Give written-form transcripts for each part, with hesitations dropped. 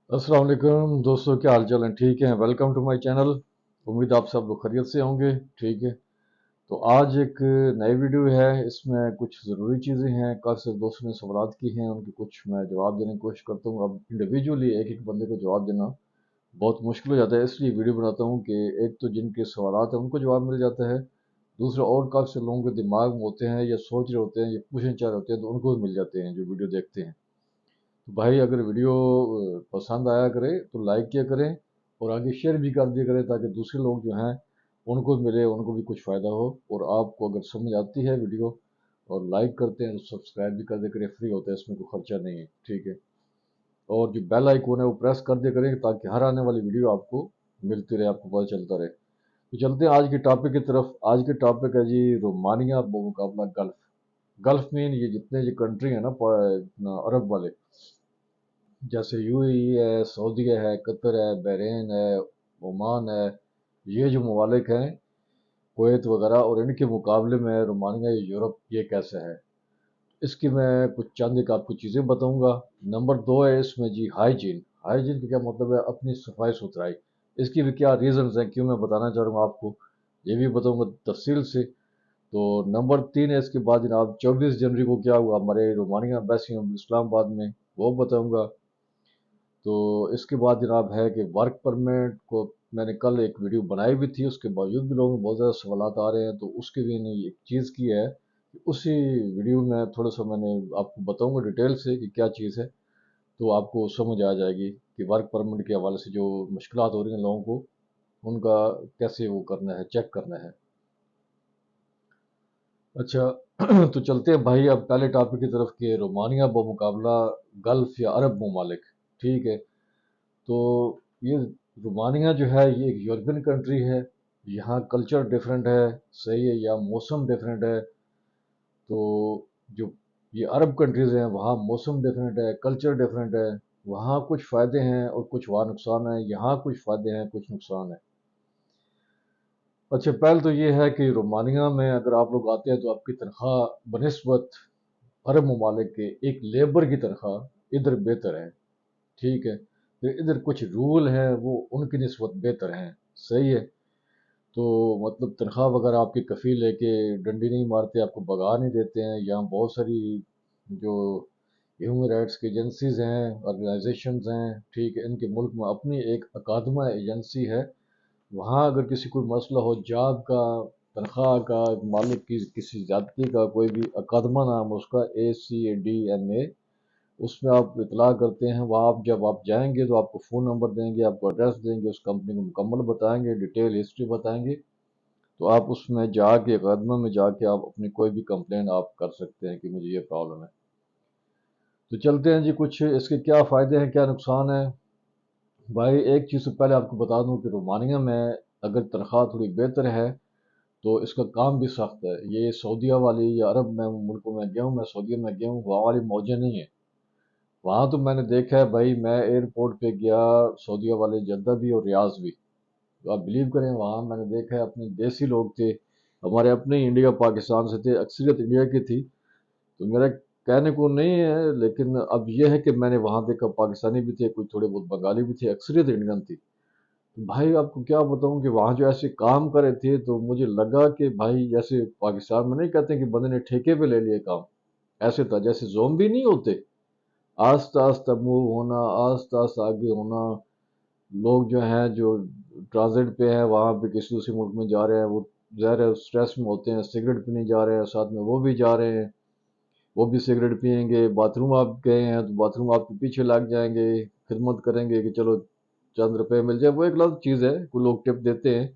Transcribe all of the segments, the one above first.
अस्सलाम वालेकुम दोस्तों, क्या हाल चाल है? ठीक है, वेलकम टू माय चैनल। उम्मीद आप सब लोग खैरियत से होंगे। ठीक है, तो आज एक नई वीडियो है। इसमें कुछ ज़रूरी चीज़ें हैं, काफ़ी सारे दोस्तों ने सवालात की हैं, उनके कुछ मैं जवाब देने की कोशिश करता हूँ। अब इंडिविजुअली एक एक बंदे को जवाब देना बहुत मुश्किल हो जाता है, इसलिए वीडियो बनाता हूँ कि एक तो जिनके सवालात हैं उनको जवाब मिल जाता है, दूसरा और काफ़ी से लोगों के दिमाग में होते हैं या सोच रहे होते हैं या पूछना चाह रहे होते हैं, तो उनको भी मिल जाते हैं जो वीडियो देखते हैं। तो भाई अगर वीडियो पसंद आया करे तो लाइक किया करें और आगे शेयर भी कर दिया करें, ताकि दूसरे लोग जो हैं उनको भी मिले, उनको भी कुछ फ़ायदा हो। और आपको अगर समझ आती है वीडियो और लाइक करते हैं तो सब्सक्राइब भी कर दिया करें, फ्री होता है, इसमें कोई खर्चा नहीं है। ठीक है, और जो बेल आइकन है वो प्रेस कर दिया करें ताकि हर आने वाली वीडियो आपको मिलती रहे, आपको पता चलता रहे। तो चलते हैं आज के टॉपिक की तरफ। आज के टॉपिक है जी रोमानिया मुकाबला गल्फ। गल्फ मीन ये जितने जो कंट्री है ना, अपना अरब वाले, जैसे यूएई है, सऊदीया है, कतर है, बहरीन है, ओमान है, ये जो ममालिक हैं, कुवैत वगैरह, और इनके मुकाबले में रोमानिया या यूरोप ये कैसा है, इसकी मैं कुछ चंद एक आपको चीज़ें बताऊंगा। नंबर दो है इसमें जी हाइजीन। हाइजीन का क्या मतलब है? अपनी सफाई सुथराई। इसकी भी क्या रीजंस हैं, क्यों मैं बताना चाह रहा हूँ आपको, ये भी बताऊंगा तफसील से। तो नंबर तीन है इसके बाद जनाब 24 जनवरी को क्या हुआ हमारे रोमानिया एम्बेसी में इस्लामाबाद में, वो बताऊंगा। तो इसके बाद जनाब है कि वर्क परमिट को मैंने कल एक वीडियो बनाई भी थी, उसके बावजूद भी लोगों में बहुत ज़्यादा सवालात आ रहे हैं, तो उसकी भी नहीं एक चीज़ की है कि उसी वीडियो में थोड़ा सा मैंने आपको बताऊंगा डिटेल से कि क्या चीज़ है, तो आपको समझ आ जाएगी कि वर्क परमिट के हवाले से जो मुश्किलात हो रही हैं लोगों को, उनका कैसे वो करना है, चेक करना है। अच्छा, तो चलते हैं भाई अब पहले टॉपिक की तरफ कि रोमानिया बमुकाबला गल्फ या अरब ममालिक। ठीक है, तो ये रोमानिया जो है ये एक यूरोपियन कंट्री है। यहाँ कल्चर डिफरेंट है, सही है, या मौसम डिफरेंट है। तो जो ये अरब कंट्रीज़ हैं वहाँ मौसम डिफरेंट है, कल्चर डिफरेंट है। वहाँ कुछ फ़ायदे हैं और कुछ वहाँ नुकसान है, यहाँ कुछ फ़ायदे हैं कुछ नुकसान है। अच्छा, पहले तो ये है कि रोमानिया में अगर आप लोग आते हैं तो आपकी तनख्वाह बनिस्बत अरब ममालिक के एक लेबर की तनख्वाह इधर बेहतर है। ठीक है, फिर इधर कुछ रूल हैं वो उनकी निस्बत बेहतर हैं। सही है, तो मतलब तनख्वाह वगैरह आपकी कफ़ील है कि डंडी नहीं मारते, आपको भगा नहीं देते हैं। यहाँ बहुत सारी जो ह्यूमन राइट्स की एजेंसीज हैं, ऑर्गेनाइजेशंस हैं, ठीक है, इनके मुल्क में अपनी एक अकादमा एजेंसी है। वहाँ अगर किसी कोई मसला हो जॉब का, तनख्वाह का, मालिक की किसी ज्यादती का, कोई भी अकादमा नाम है उसका, ACADMA, उसमें आप इतला करते हैं। वहाँ आप जब आप जाएंगे तो आपको फ़ोन नंबर देंगे, आपको एड्रेस देंगे, उस कंपनी को मुकम्मल बताएंगे, डिटेल हिस्ट्री बताएंगे। तो आप उसमें जाके मुकदमा में जाके आप अपनी कोई भी कंप्लेन आप कर सकते हैं कि मुझे ये प्रॉब्लम है। तो चलते हैं जी, कुछ इसके क्या फ़ायदे हैं क्या नुकसान है। भाई एक चीज़ तो पहले आपको बता दूं कि रोमानिया में अगर तनख्वाह थोड़ी बेहतर है तो इसका काम भी सख्त है। ये सऊदीया वाली या अरब में मुल्कों में गया हूँ, मैं सऊदीया में गया हूँ, वहाँ वाली मौजें नहीं है। वहाँ तो मैंने देखा है भाई, मैं एयरपोर्ट पे गया, सऊदीया वाले जद्दा भी और रियाज भी, तो आप बिलीव करें वहाँ मैंने देखा है अपने देसी लोग थे, हमारे अपने ही इंडिया पाकिस्तान से थे, अक्सरियत इंडिया की थी। तो मेरा कहने को नहीं है, लेकिन अब यह है कि मैंने वहाँ देखा पाकिस्तानी भी थे, कुछ थोड़े बहुत बंगाली भी थे, अक्सरियत इंडियन थी। तो भाई आपको क्या बताऊं कि वहाँ जो ऐसे काम कर रहे थे तो मुझे लगा कि भाई जैसे पाकिस्तान में नहीं कहते कि बंदे ने ठेके पे ले लिए काम, ऐसे था जैसे ज़ोंबी नहीं होते, आस्ता आस्ता मूव होना, आस्ता आस्ता आगे होना। लोग जो हैं जो ट्रांजिट पे हैं वहाँ पे किसी दूसरे मुल्क में जा रहे हैं, वो ज़ाहिर है स्ट्रेस में होते हैं, सिगरेट पीने जा रहे हैं, साथ में वो भी जा रहे हैं, वो भी सिगरेट पियेंगे। बाथरूम आप गए हैं तो बाथरूम आपके पीछे लग जाएंगे, खिदमत करेंगे कि चलो चंद रुपए मिल जाए, वो एक अलग चीज़ है। कुछ लोग टिप देते हैं,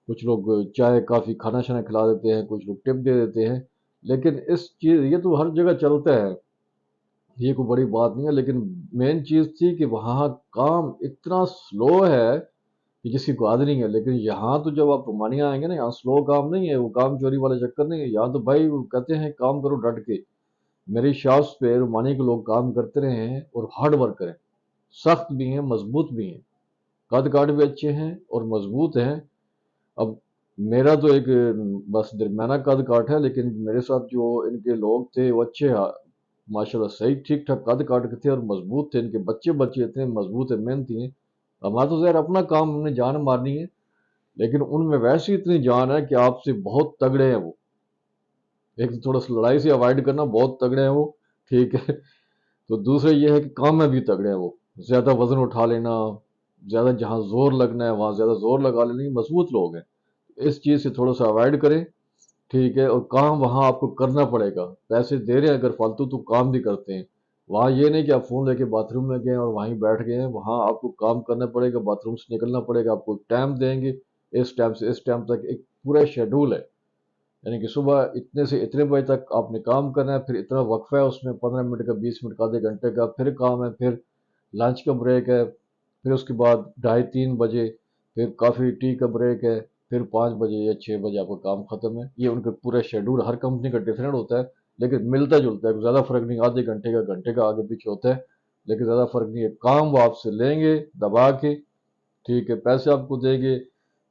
कुछ लोग चाय काफ़ी खाना शाना खिला देते हैं, कुछ लोग टिप दे देते हैं। लेकिन इस चीज़ ये तो हर जगह चलता है, ये कोई बड़ी बात नहीं है। लेकिन मेन चीज़ थी कि वहाँ काम इतना स्लो है कि जिसकी कोई हद नहीं है। लेकिन यहाँ तो जब आप रोमानिया आएंगे ना, यहाँ स्लो काम नहीं है, वो काम चोरी वाला चक्कर नहीं है। यहाँ तो भाई वो कहते हैं काम करो डट के। मेरे शॉप्स पे रोमानिया के लोग काम करते रहे हैं और हार्ड वर्कर हैं, सख्त भी हैं, मजबूत भी हैं, कद काठ भी अच्छे हैं और मजबूत हैं। अब मेरा तो एक बस दरमियाना कद काठ है, लेकिन मेरे साथ जो इनके लोग थे वो अच्छे माशाल्लाह सही ठीक ठाक कद काट के थे और मजबूत थे, इनके बच्चे बच्चे इतने मजबूत है, मेहनती हैं। हमारा तो ज़ाहिर अपना काम, हमने जान मारनी है, लेकिन उनमें वैसी इतनी जान है कि आपसे बहुत तगड़े हैं वो। एक तो थोड़ा सा लड़ाई से अवॉइड करना, बहुत तगड़े हैं वो, ठीक है। तो दूसरा ये है कि काम में भी तगड़े हैं वो, ज़्यादा वजन उठा लेना, ज़्यादा जहाँ जोर लगना है वहाँ ज़्यादा जोर लगा लेना, ये मजबूत लोग हैं। इस चीज़ से थोड़ा सा अवॉइड करें, ठीक है। और काम वहाँ आपको करना पड़ेगा, पैसे दे रहे हैं अगर फालतू तो काम भी करते हैं। वहाँ ये नहीं कि आप फ़ोन लेके बाथरूम में गए और वहीं बैठ गए हैं, वहाँ आपको काम करना पड़ेगा, बाथरूम से निकलना पड़ेगा, आपको टाइम देंगे, इस टाइम से इस टाइम तक एक पूरा शेड्यूल है। यानी कि सुबह इतने से इतने बजे तक आपने काम करना है, फिर इतना वक्फा है उसमें 15 मिनट का, 20 मिनट का, आधे घंटे का, फिर काम है, फिर लंच का ब्रेक है, फिर उसके बाद 2:30 3 बजे फिर कॉफ़ी टी का ब्रेक है, फिर 5 बजे या 6 बजे आपका काम खत्म है। ये उनका पूरा शेड्यूल हर कंपनी का डिफरेंट होता है, लेकिन मिलता जुलता है, ज़्यादा फर्क नहीं, आधे घंटे का घंटे का आगे पीछे होता है, लेकिन ज़्यादा फर्क नहीं है। काम वो आपसे लेंगे दबा के, ठीक है, पैसे आपको देंगे।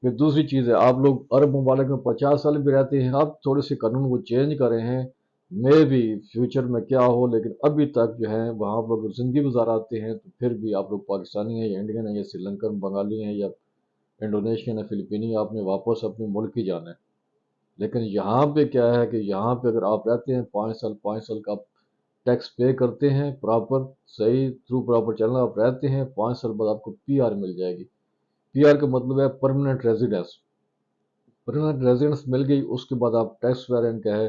फिर दूसरी चीज़ है, आप लोग अरब ममालिक में 50 साल भी रहते हैं, आप थोड़े से कानून को चेंज कर रहे हैं, मे भी फ्यूचर में क्या हो, लेकिन अभी तक जो है वहाँ आप लोग ज़िंदगी गुजाराते हैं, तो फिर भी आप लोग पाकिस्तानी हैं या इंडियन हैं या श्रीलंकन बंगाली हैं या इंडोनेशियन है, फिलिपीनी, आपने वापस अपने मुल्क ही जाना है। लेकिन यहाँ पे क्या है कि यहाँ पे अगर आप रहते हैं 5 साल, 5 साल का आप टैक्स पे करते हैं प्रॉपर, सही थ्रू प्रॉपर चलना, आप रहते हैं, 5 साल बाद आपको पीआर मिल जाएगी। पीआर का मतलब है परमानेंट रेजिडेंस। परमानेंट रेजिडेंस मिल गई, उसके बाद आप टैक्स वगैरह इनका है,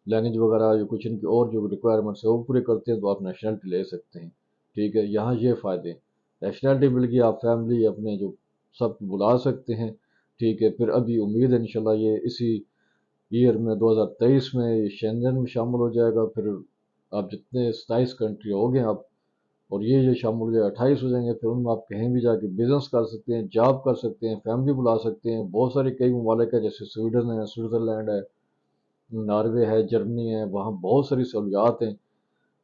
लैंग्वेज वगैरह या कुछ इनकी और जो रिक्वायरमेंट्स है वो पूरे करते हैं, तो आप नेशनलिटी ले सकते हैं, ठीक है। यहाँ ये फ़ायदे, नेशनलिटी मिल गई, आप फैमिली अपने जो सब बुला सकते हैं, ठीक है। फिर अभी उम्मीद है इंशाल्लाह ये इसी ईयर में 2023 में ये शेंजन में शामिल हो जाएगा। फिर आप जितने 27 कंट्री हो गए आप, और ये शामिल हो जाए 28 हो जाएंगे, फिर उनमें आप कहीं भी जाके बिजनेस कर सकते हैं, जॉब कर सकते हैं, फैमिली बुला सकते हैं। बहुत सारे कई ममालिक है, जैसे स्वीडन है, स्विट्ज़रलैंड है, नॉर्वे है, जर्मनी है, वहाँ बहुत सारी सहूलियात हैं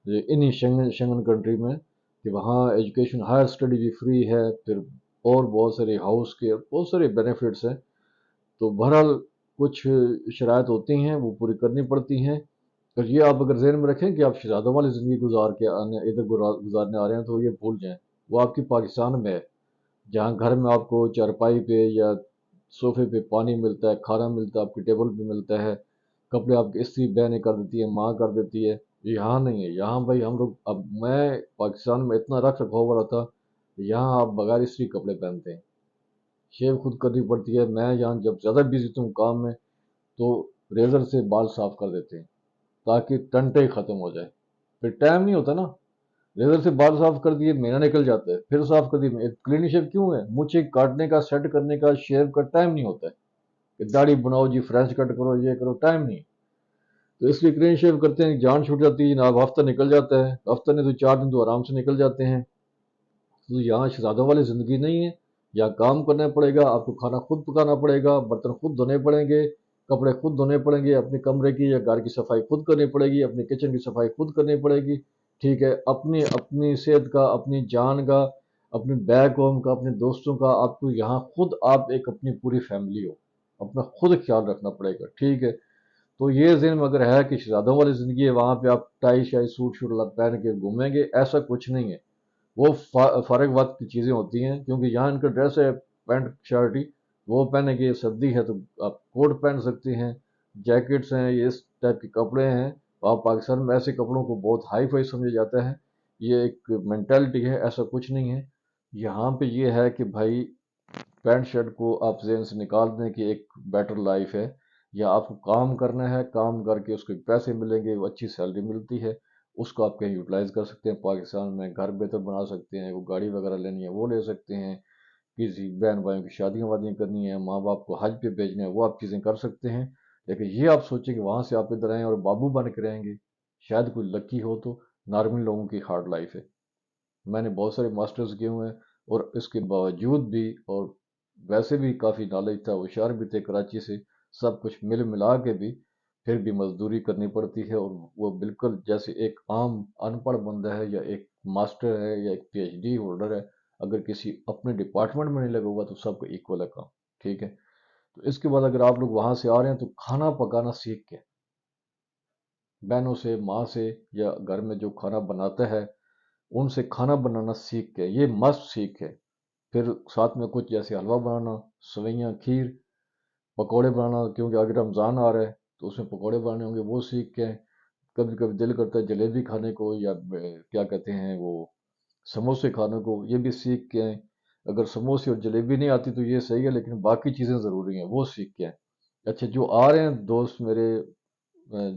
ये इन्हीं शेंगन शेंगन कंट्री में, कि वहाँ एजुकेशन हायर स्टडी भी फ्री है, फिर और बहुत सारे हाउस के बहुत सारे बेनिफिट्स हैं। तो बहरहाल कुछ शराइत होती हैं वो पूरी करनी पड़ती हैं। और ये आप अगर ज़हन में रखें कि आप शहज़ादों वाली ज़िंदगी गुजार के आने इधर गुजारने आ रहे हैं, तो ये भूल जाएं, वो आपकी पाकिस्तान में है, जहाँ घर में आपको चारपाई पे या सोफे पे पानी मिलता है, खाना मिलता है, आपकी टेबल पे मिलता है, कपड़े आपकी इस्त्री बहनें कर देती है, माँ कर देती है। यहाँ नहीं है, यहाँ भाई हम लोग, अब मैं पाकिस्तान में इतना रख रखाव वाला था, यहाँ आप बगैर इस्त्री कपड़े पहनते हैं, शेव खुद करनी पड़ती है। मैं यहाँ जब ज़्यादा बिजी हूँ काम में, तो रेजर से बाल साफ कर देते हैं, ताकि टंटे खत्म हो जाए। फिर टाइम नहीं होता ना, रेजर से बाल साफ कर दिए, महीना निकल जाता है, फिर साफ कर दिए। क्लीन शेव क्यों है, मुझे काटने का, सेट करने का, शेव का टाइम नहीं होता है, कि दाढ़ी बनाओ जी, फ्रेंच कट करो, ये करो, टाइम नहीं। तो इसलिए क्लीन शेव करते हैं, जान छूट जाती है जनाब, हफ्ता निकल जाता है, हफ्ता नहीं तो 4 दिन तो आराम से निकल जाते हैं। तो यहाँ शहजादों वाली ज़िंदगी नहीं है, यहाँ काम करना पड़ेगा, आपको खाना खुद पकाना पड़ेगा, बर्तन खुद धोने पड़ेंगे, कपड़े खुद धोने पड़ेंगे, अपने कमरे की या घर की सफाई खुद करनी पड़ेगी, अपने किचन की सफाई खुद करनी पड़ेगी, ठीक है। अपनी अपनी सेहत का, अपनी जान का, अपने बैक होम का, अपने दोस्तों का, आपको यहाँ खुद आप एक अपनी पूरी फैमिली हो, अपना खुद ख्याल रखना पड़ेगा, ठीक है। तो ये ज़हन में अगर है कि शहजादों वाली ज़िंदगी है, वहाँ पे आप टाई शाई सूट शूट पहन के घूमेंगे, ऐसा कुछ नहीं है। वो फ़ारग वक्त की चीज़ें होती हैं, क्योंकि यहाँ इनका ड्रेस है पैंट शर्ट ही, वो पहनेंगे, सर्दी है तो आप कोट पहन सकते हैं, जैकेट्स हैं, ये इस टाइप के कपड़े हैं। तो आप पाकिस्तान में ऐसे कपड़ों को बहुत हाई फाई समझा जाता है, ये एक मेंटालिटी है, ऐसा कुछ नहीं है। यहाँ पे ये है कि भाई पैंट शर्ट को आप जेन से निकाल दें कि एक बेटर लाइफ है, या आपको काम करना है, काम करके उसके पैसे मिलेंगे, वो अच्छी सैलरी मिलती है, उसको आप कहीं यूटिलाइज कर सकते हैं पाकिस्तान में, घर बेहतर बना सकते हैं, वो गाड़ी वगैरह लेनी है वो ले सकते हैं, किसी बहन भाइयों की शादियाँ वादियाँ करनी है, माँ बाप को हज पे भेजना है, वो आप चीज़ें कर सकते हैं। लेकिन ये आप सोचें कि वहाँ से आप इधर आएँ और बाबू बन के रहेंगे, शायद कोई लकी हो, तो नॉर्मल लोगों की हार्ड लाइफ है। मैंने बहुत सारे मास्टर्स किए हुए हैं, और इसके बावजूद भी, और वैसे भी काफ़ी नॉलेज था, होशियार भी थे कराची से, सब कुछ मिल मिला के भी फिर भी मजदूरी करनी पड़ती है। और वो बिल्कुल जैसे एक आम अनपढ़ बंदा है, या एक मास्टर है, या एक पीएचडी होल्डर है, अगर किसी अपने डिपार्टमेंट में नहीं लगा हुआ तो सबको इक्वल है काम, ठीक है। तो इसके बाद अगर आप लोग वहाँ से आ रहे हैं तो खाना पकाना सीख के, بہنوں سے، ماں سے، یا گھر میں جو کھانا بناتا ہے ان سے کھانا بنانا سیکھ کے، یہ مسٹ سیکھ ہے۔ پھر ساتھ میں کچھ جیسے حلوہ بنانا، سوئیاں، کھیر، پکوڑے بنانا، کیونکہ آگے رمضان آ رہا ہے تو اس میں پکوڑے بنانے ہوں گے، وہ سیکھ کے آئیں۔ کبھی کبھی دل کرتا ہے جلیبی کھانے کو، یا کیا کہتے ہیں وہ سموسے کھانے کو، یہ بھی سیکھ کے آئیں۔ اگر سموسے اور جلیبی نہیں آتی تو یہ صحیح ہے، لیکن باقی چیزیں ضروری ہیں، وہ سیکھ کے آئیں۔ اچھا، جو آ رہے ہیں دوست میرے،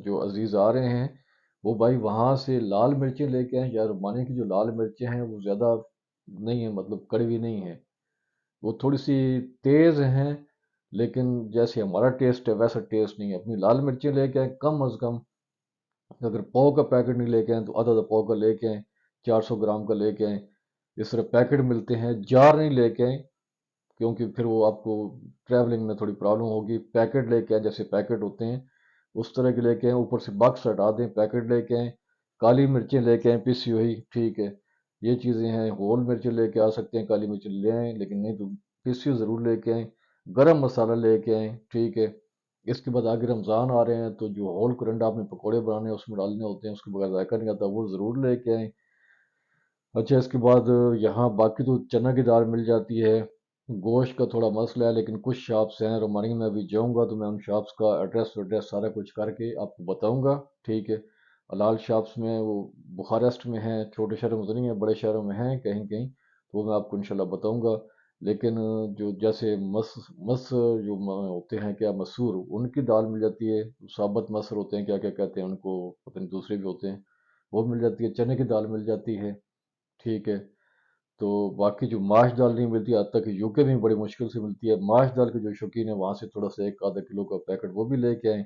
جو عزیز آ رہے ہیں، وہ بھائی وہاں سے لال مرچیں لے کے آئیں، یا رومانے کی جو لال مرچیں ہیں وہ زیادہ نہیں ہیں، مطلب کڑوی نہیں ہیں، وہ تھوڑی سی تیز ہیں، لیکن جیسے ہمارا ٹیسٹ ہے ویسا ٹیسٹ نہیں ہے۔ اپنی لال مرچیں لے کے آئیں کم از کم، اگر پاؤ کا پیکٹ نہیں لے کے آئیں تو آدھا آدھا پاؤ کا لے کے آئیں، 400 گرام کا لے کے آئیں۔ اس طرح پیکٹ ملتے ہیں، جار نہیں لے کے آئیں، کیونکہ پھر وہ آپ کو ٹریولنگ میں تھوڑی پرابلم ہوگی۔ پیکٹ لے کے آئیں، جیسے پیکٹ ہوتے ہیں اس طرح کے لے کے آئیں، اوپر سے باکس ہٹا دیں، پیکٹ لے کے آئیں۔ کالی مرچیں لے کے آئیں پیسی ہوئی، ٹھیک ہے، یہ چیزیں ہیں۔ ہول مرچیں لے کے آ سکتے ہیں، کالی مرچیں لے آئیں، لیکن نہیں تو پیسی ہوئی ضرور لے کے آئیں۔ گرم مسالہ لے کے آئیں، ٹھیک ہے۔ اس کے بعد آگے رمضان آ رہے ہیں تو جو ہول کرنڈا آپ نے پکوڑے بنانے ہیں اس میں ڈالنے ہوتے ہیں، اس کے بغیر ذائقہ نہیں آتا، وہ ضرور لے کے آئیں۔ اچھا، اس کے بعد یہاں باقی تو چنا کی دال مل جاتی ہے۔ گوشت کا تھوڑا مسئلہ ہے، لیکن کچھ شاپس ہیں رومانی میں، ابھی جاؤں گا تو میں ان شاپس کا ایڈریس سارا کچھ کر کے آپ کو بتاؤں گا، ٹھیک ہے۔ حلال شاپس میں وہ بخارسٹ میں ہیں، چھوٹے شہروں میں تو نہیں ہیں، بڑے شہروں میں ہیں کہیں کہیں، تو وہ میں آپ کو انشاءاللہ بتاؤں گا۔ لیکن جو جیسے مس جو ہوتے ہیں کیا، مسور، ان کی دال مل جاتی ہے، ثابت مسر ہوتے ہیں، کیا کیا کہتے ہیں ان کو، پتہ نہیں دوسرے بھی ہوتے ہیں، وہ مل جاتی ہے۔ چنے کی دال مل جاتی ہے، ٹھیک ہے۔ تو باقی جو ماش دال نہیں ملتی، آج تک یو کے میں بڑی مشکل سے ملتی ہے۔ ماش دال کے جو شوقین ہیں وہاں سے تھوڑا سا 1 آدھا کلو کا پیکٹ وہ بھی لے کے آئیں۔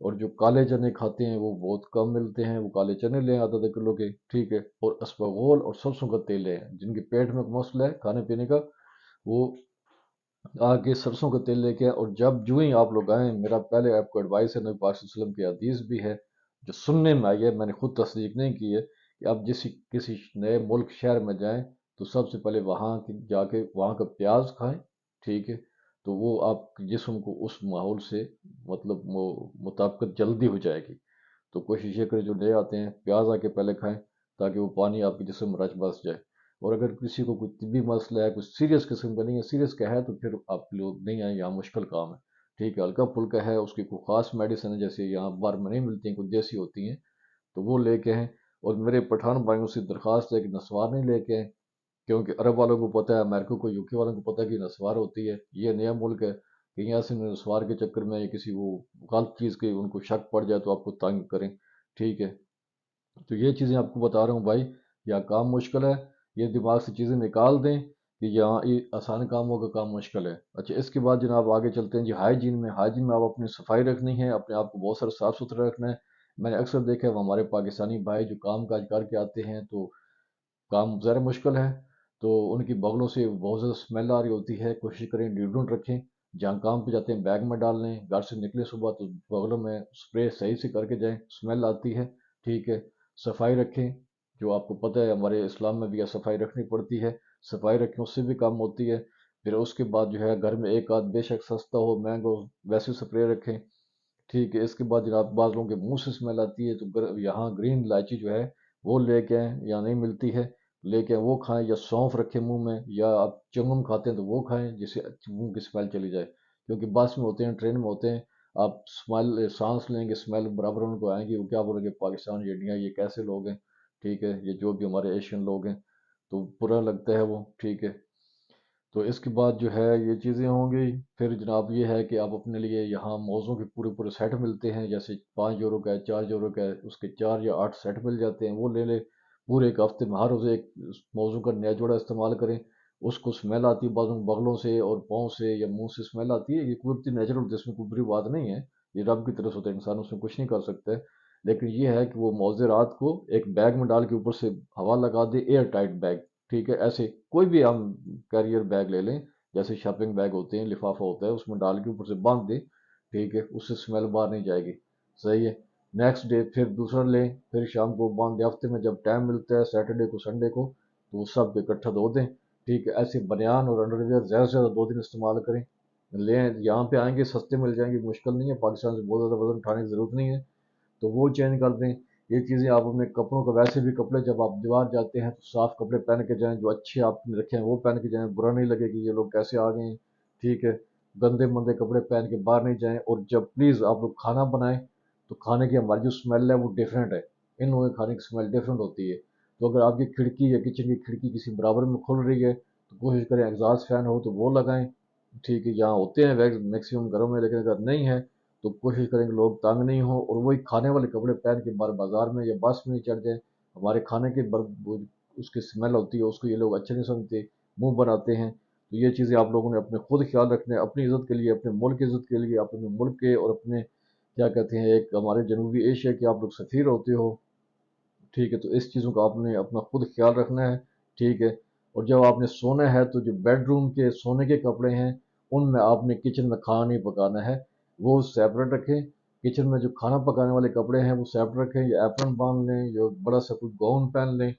اور جو کالے چنے کھاتے ہیں وہ بہت کم ملتے ہیں، وہ کالے چنے لیں آدھا آدھا کلو کے، ٹھیک ہے۔ اور اسپغول اور سرسوں کا تیل لیں، جن کے پیٹ میں مسئلہ ہے کھانے پینے کا، وہ آگے سرسوں کا تیل لے کے آئیں۔ اور جب جو ہی آپ لوگ آئیں، میرا پہلے آپ کو ایڈوائس ہے، نبی پاک صلی اللہ علیہ وسلم کی حدیث بھی ہے جو سننے میں آئی ہے، میں نے خود تصدیق نہیں کی ہے، کہ آپ کسی نئے ملک شہر میں جائیں تو سب سے پہلے وہاں جا کے وہاں کا پیاز کھائیں، ٹھیک ہے۔ تو وہ آپ کے جسم کو اس ماحول سے مطلب مطابقت جلدی ہو جائے گی۔ تو کوشش یہ کریں جو نئے آتے ہیں پیاز آ کے پہلے کھائیں، تاکہ وہ پانی آپ کے جسم میں رچ بس جائے۔ اور اگر کسی کو کوئی طبی مسئلہ ہے، کوئی سیریس قسم کا نہیں ہے، سیریس کا ہے تو پھر آپ لوگ نہیں آئیں، یہاں مشکل کام ہے، ٹھیک ہے۔ ہلکا پھلکا ہے، اس کی کوئی خاص میڈیسن ہے، جیسے یہاں بار میں نہیں ملتی ہیں، کوئی دیسی ہوتی ہیں، تو وہ لے کے ہیں۔ اور میرے پٹھان بھائیوں سے درخواست ہے کہ نسوار نہیں لے کے آئیں، کیونکہ عرب والوں کو پتہ ہے، امریکہ کو، یو کے والوں کو پتہ ہے کہ نسوار ہوتی ہے، یہ نیا ملک ہے، کہیں ایسے نسوار کے چکر میں یا کسی وہ غلط چیز کے ان کو شک پڑ جائے تو آپ کو تنگ کریں، ٹھیک ہے۔ تو یہ چیزیں آپ کو بتا رہا ہوں بھائی، یا کام مشکل ہے، یہ دماغ سے چیزیں نکال دیں کہ یہاں یہ آسان کاموں کا کام مشکل ہے۔ اچھا، اس کے بعد جناب آگے چلتے ہیں جی، ہائیجین میں آپ اپنی صفائی رکھنی ہے، اپنے آپ کو بہت سارا صاف ستھرا رکھنا ہے۔ میں نے اکثر دیکھا ہے وہ ہمارے پاکستانی بھائی جو کام کاج کر کے آتے ہیں تو کام ذرا مشکل ہے، تو ان کی بغلوں سے بہت زیادہ اسمیل آ رہی ہوتی ہے، کوشش کریں ڈیوڈرنٹ رکھیں، جہاں کام پہ جاتے ہیں بیگ میں ڈال لیں، گھر سے نکلے صبح تو بغلوں میں اسپرے صحیح سے کر کے جائیں، اسمیل آتی ہے، ٹھیک ہے۔ صفائی رکھیں، جو آپ کو پتہ ہے ہمارے اسلام میں بھی صفائی رکھنی پڑتی ہے، صفائی رکھیں، اس سے بھی کام ہوتی ہے۔ پھر اس کے بعد جو ہے گھر میں ایک آدھ بے شک سستا ہو مہنگا ہو ویسے سپرے رکھیں، ٹھیک ہے۔ اس کے بعد جناب بعض لوگوں کے منہ سے اسمیل آتی ہے تو یہاں گرین الائچی جو ہے وہ لے کے آئیں، یا نہیں ملتی ہے لے کے وہ کھائیں، یا سونف رکھیں منہ میں، یا آپ چنگم کھاتے ہیں تو وہ کھائیں جس سے منہ کی اسمیل چلی جائے، کیونکہ بس میں ہوتے ہیں، ٹرین میں ہوتے ہیں، آپ اسمیل سانس لیں گے، اسمیل برابر ان کو آئیں گی، وہ کیا بولیں گے پاکستان یہ انڈیا یہ کیسے لوگ ہیں، ٹھیک ہے، یہ جو بھی ہمارے ایشین لوگ ہیں، تو برا لگتا ہے وہ، ٹھیک ہے۔ تو اس کے بعد جو ہے یہ چیزیں ہوں گی۔ پھر جناب یہ ہے کہ آپ اپنے لیے یہاں موزوں کے پورے پورے سیٹ ملتے ہیں، جیسے 5 یورو کا ہے، 4 یورو کا ہے، اس کے 4 یا 8 سیٹ مل جاتے ہیں، وہ لے لیں۔ پورے ایک ہفتے میں ہر روز ایک موزوں کا نیا جوڑا استعمال کریں۔ اس کو اسمیل آتی ہے بعضوں بغلوں سے اور پاؤں سے یا منہ سے اسمیل آتی ہے، یہ قدرتی نیچرل ہوتی ہے، اس میں کوئی بری بات نہیں ہے، یہ رب کی طرف سے ہوتا ہے، انسان اس میں کچھ نہیں کر سکتا ہے۔ لیکن یہ ہے کہ وہ موزے رات کو ایک بیگ میں ڈال کے اوپر سے ہوا لگا دے، ایئر ٹائٹ بیگ، ٹھیک ہے۔ ایسے کوئی بھی ہم کیریئر بیگ لے لیں، جیسے شاپنگ بیگ ہوتے ہیں، لفافہ ہوتا ہے، اس میں ڈال کے اوپر سے باندھ دیں، ٹھیک ہے، اس سے اسمیل باہر نہیں جائے گی، صحیح ہے۔ نیکسٹ ڈے پھر دوسرا لیں، پھر شام کو باندھ دیں، ہفتے میں جب ٹائم ملتا ہے سیٹرڈے کو سنڈے کو تو وہ سب کو اکٹھا دھو دیں، ٹھیک ہے۔ ایسے بنیان اور انڈر ویئر زیادہ سے زیادہ 2 دن استعمال کریں، لیں، یہاں پہ آئیں گے سستے مل جائیں گے، مشکل نہیں ہے، پاکستان سے بہت زیادہ وزن اٹھانے کی ضرورت نہیں ہے۔ تو وہ چینج کر دیں۔ یہ چیزیں آپ اپنے کپڑوں کو، ویسے بھی کپڑے جب آپ دیوار جاتے ہیں تو صاف کپڑے پہن کے جائیں، جو اچھے آپ نے رکھے ہیں وہ پہن کے جائیں، برا نہیں لگے کہ یہ لوگ کیسے آ گئے ہیں، ٹھیک ہے۔ گندے مندے کپڑے پہن کے باہر نہیں جائیں، اور جب پلیز آپ لوگ کھانا بنائیں تو کھانے کی ہماری جو اسمیل ہے وہ ڈیفرنٹ ہے، ان لوگوں کے کھانے کی اسمیل ڈیفرنٹ ہوتی ہے۔ تو اگر آپ کی کھڑکی یا کچن کی کھڑکی کسی برابر میں کھل رہی ہے تو کوشش کریں ایگزاسٹ فین ہو تو وہ لگائیں، ٹھیک ہے۔ یہاں ہوتے ہیں ویکس میکسیمم گھروں میں، لیکن اگر نہیں ہے تو کوشش کریں کہ لوگ تنگ نہیں ہوں اور وہی کھانے والے کپڑے پہن کے بازار میں یا بس میں چڑھ جائیں۔ ہمارے کھانے کے اس کی اسمیل ہوتی ہے، اس کو یہ لوگ اچھے نہیں سمجھتے، منہ بناتے ہیں۔ تو یہ چیزیں آپ لوگوں نے اپنے خود خیال رکھنا ہے، اپنی عزت کے لیے، اپنے ملک کی عزت کے لیے، اپنے ملک کے اور اپنے کیا کہتے ہیں ایک ہمارے جنوبی ایشیا کے آپ لوگ سفیر ہوتے ہو، ٹھیک ہے۔ تو اس چیزوں کا آپ نے اپنا خود خیال رکھنا ہے، ٹھیک ہے۔ اور جب آپ نے سونا ہے تو جو بیڈ روم کے سونے کے کپڑے ہیں ان میں آپ نے کچن میں کھانا نہیں پکانا ہے، وہ سیپریٹ رکھیں۔ کچن میں جو کھانا پکانے والے کپڑے ہیں وہ سیپریٹ رکھیں، یا ایپرن باندھ لیں، یا بڑا سا کوئی گاؤن پہن لیں،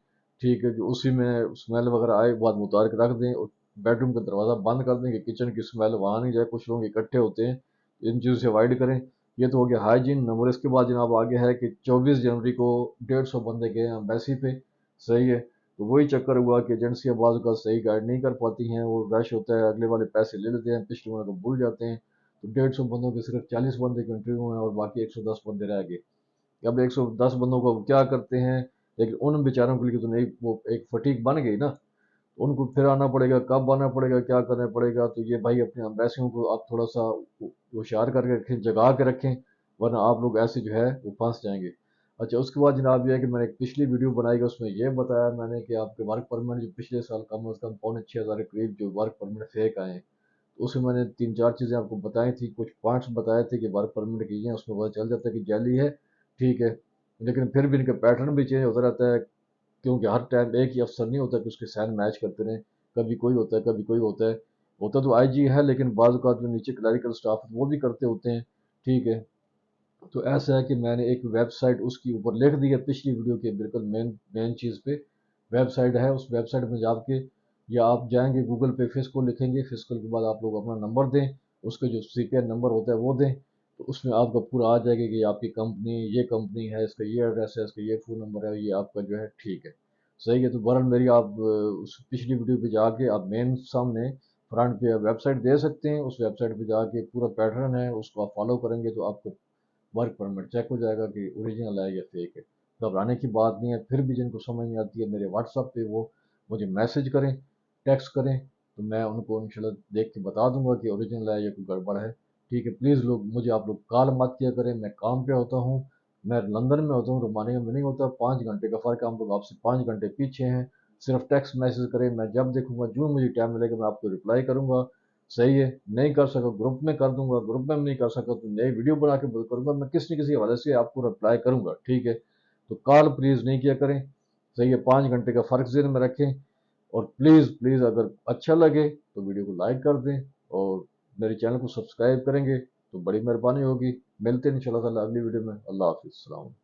ٹھیک ہے، جو اسی میں اسمیل وغیرہ آئے بعد میں اتار کے رکھ دیں، اور بیڈ روم کا دروازہ بند کر دیں کہ کچن کی اسمیل وہاں نہیں جائے۔ کچھ لوگ اکٹھے ہوتے ہیں، ان چیزوں سے اوائڈ کریں۔ یہ تو ہو گیا ہائیجین نمبر۔ اس کے بعد جناب آگے ہے کہ 24 جنوری کو 150 بندے گئے ہیں ایمبیسی پہ، صحیح ہے۔ تو وہی چکر ہوا کہ ایجنسیاں بعض کا صحیح گائیڈ نہیں کر پاتی ہیں، وہ رش ہوتا ہے، اگلے والے پیسے لے لیتے ہیں، پچھلے والے کو بھول جاتے ہیں۔ تو 150 بندوں کے صرف 40 بندے کے انٹرویو ہیں اور باقی 110 بندے رہ گئے۔ اب 110 بندوں کو کیا کرتے ہیں، لیکن ان بیچاروں کے لیے تو نہیں، وہ ایک فٹیک بن گئی نا، ان کو پھر آنا پڑے گا، کب آنا پڑے گا، کیا کرنا پڑے گا۔ تو یہ بھائی اپنے امبیسیوں کو آپ تھوڑا سا ہوشیار کر کے رکھیں، جگا کے رکھیں، ورنہ آپ لوگ ایسے جو ہے وہ پھنس جائیں گے۔ اچھا، اس کے بعد جناب یہ ہے کہ میں نے ایک پچھلی ویڈیو بنائی ہے، اس میں یہ بتایا میں نے کہ آپ کے ورک پرمٹ جو پچھلے سال کم از کم 5,500 کے قریب جو ورک پرمٹ فیک آئے ہیں، تو اس میں میں نے 3 4 چیزیں آپ کو بتائی تھی، کچھ پوائنٹس بتائے تھے کہ ورک پرمٹ کی ہیں، اس میں پتہ چل جاتا ہے کہ جعلی ہے، ٹھیک ہے۔ لیکن پھر بھی ان کا پیٹرن بھی چینج ہوتا رہتا ہے، کیونکہ ہر ٹائم ایک ہی افسر نہیں ہوتا کہ اس کے سائن میچ کرتے رہیں، کبھی کوئی ہوتا ہے کبھی کوئی ہوتا ہے، ہوتا تو آئی جی ہے لیکن بعض اوقات جو نیچے کلریکل سٹاف وہ بھی کرتے ہوتے ہیں، ٹھیک ہے۔ تو ایسا ہے کہ میں نے ایک ویب سائٹ اس کی اوپر لکھ دی ہے پچھلی ویڈیو کے بالکل مین چیز پہ، ویب سائٹ ہے، اس ویب سائٹ میں جا کے یا آپ جائیں گے گوگل پہ فسکو لکھیں گے، فسکل کے بعد آپ لوگ اپنا نمبر دیں، اس کے جو سی پی آر نمبر ہوتا ہے وہ دیں، تو اس میں آپ کا پورا آ جائے گا کہ آپ کی کمپنی یہ کمپنی ہے، اس کا یہ ایڈریس ہے، اس کا یہ فون نمبر ہے، یہ آپ کا جو ہے ٹھیک ہے، صحیح ہے۔ تو بہرحال میری آپ اس پچھلی ویڈیو پہ جا کے آپ مین سامنے فرنٹ پہ ویب سائٹ دے سکتے ہیں، اس ویب سائٹ پہ جا کے پورا پیٹرن ہے اس کو آپ فالو کریں گے تو آپ کو ورک پرمٹ چیک ہو جائے گا کہ اوریجنل ہے یا فیک ہے۔ گھبرانے کی بات نہیں ہے، پھر بھی جن کو سمجھ نہیں آتی ہے میرے واٹس ایپ پہ وہ مجھے میسج کریں، ٹیکسٹ کریں، تو میں ان کو انشاءاللہ دیکھ کے بتا دوں گا کہ اوریجنل ہے یا کوئی گڑبڑ ہے، ٹھیک ہے۔ پلیز لوگ مجھے آپ لوگ کال مت کیا کریں، میں کام پہ ہوتا ہوں، میں لندن میں ہوتا ہوں، رومانیہ میں نہیں ہوتا، 5 گھنٹے کا فرق ہے، ہم لوگ آپ سے 5 گھنٹے پیچھے ہیں۔ صرف ٹیکسٹ میسج کریں، میں جب دیکھوں گا جو مجھے ٹائم ملے گا میں آپ کو رپلائی کروں گا، صحیح ہے۔ نہیں کر سکا گروپ میں کر دوں گا، گروپ میں نہیں کر سکا تو نئی ویڈیو بنا کے کروں گا، میں کسی نہ کسی حوالے سے آپ کو رپلائی کروں گا، ٹھیک ہے۔ تو کال پلیز نہیں کیا کریں، صحیح ہے، 5 گھنٹے کا فرق ذہن میں رکھیں، اور پلیز پلیز اگر اچھا لگے تو ویڈیو کو لائک کر دیں، اور میرے چینل کو سبسکرائب کریں گے تو بڑی مہربانی ہوگی۔ ملتے ہیں انشاءاللہ تعالی اگلی ویڈیو میں۔ اللہ حافظ، السلام علیکم۔